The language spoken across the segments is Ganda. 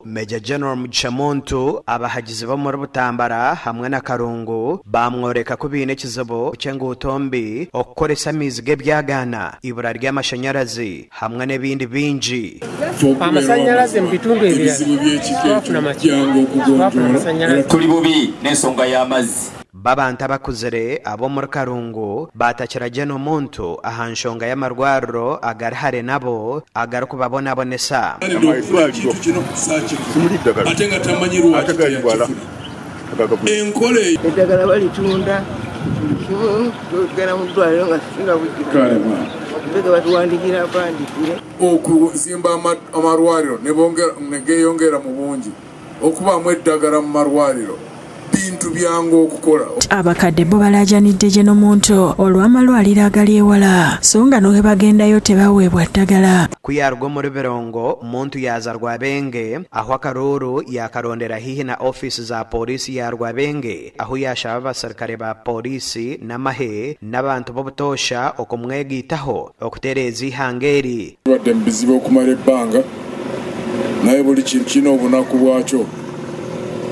Major General Muchamuntu abahagizi bo muri Butambara hamwe na Karungu bamworeka ko bine kizibu cy'Utombi okukoresa amizige byagana ibura ry'amashanyarazi hamwe n'ebindi binji. Amashanyarazi mu bitundu ebirala tuli bubi n'ensonga y'amazzi. Babanta bakuzere abo muri Karungu batakira General Muntu ahanshonga y'amarwariro agarhare nabo agarukuba bonesa. Atenga tamanyiru atagayibwala enkole edagala balitunda kugera mu ddwaliro nga singa bujjira bega batuwandikira bandikire okuzimba amarwariro negeyongera mu bungi okubamu eddagala mu marwariro bintu byangu okukola. Abakadde bo balajanidde General Muntu olw'amalwaliro agali ewala so nga no bagendayo tebaweebwa ddagala. Kuyarwa muri Birongo Muntu yaza Rwabenge aho Akaruru yakarondera hihi na ofisi za polisi ya Rwabenge aho yashaba abasirikare ba polisi n'amahe n'abantu b'obutosha okumwegitaho okutereza ihangeri. Badde mbizibu okumala ebbanga naye buli kintu kino obunaku bwakyo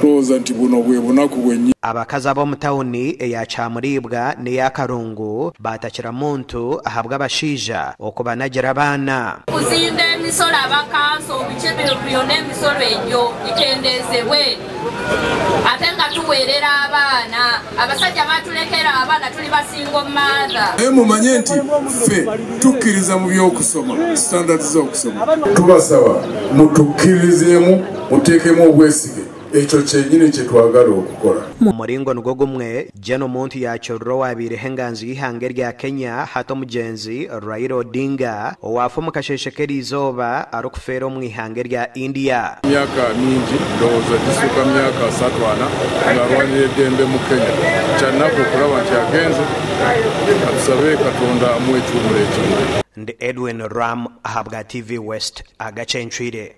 roza nti buno bwe bunaku bwenyi. Abakazi abo mu tawuni eya Kyamuribwa n'eya Karungu batakira Muntu ahabwa abashija okubanagira abana. Kuzimba emisolo abakanso bikyebero byonna emisolo egyo ikendezebwe ate nga tuweerera abaana abasajja batulekera abaana tuli basingo maatha. Naye mumanye nti ffe tukkiriza mu by'okusoma standards z'okusoma tubasaba mutukkirizeemu muteekemu obwesige ekyo kyenyini kye twagala okukola. Mu muringo nigwo gumwe General Muntu yakyolera owabiireho enganzi y'ihanga rya Kenya hato mugenzi Raila Odinga owafa mu kasheshe k'erizooba arikufeera omu ihanga rya India. Myaka mingi ndowooza gisuka myaka 3 ng'alwanira eddembe mu Kenya kyannaku okulaba nti agenze atusabe Katonda amuwe ekiwumulo ekimu. Ndi Edwin Ram ahabwa TV West agacenchwire.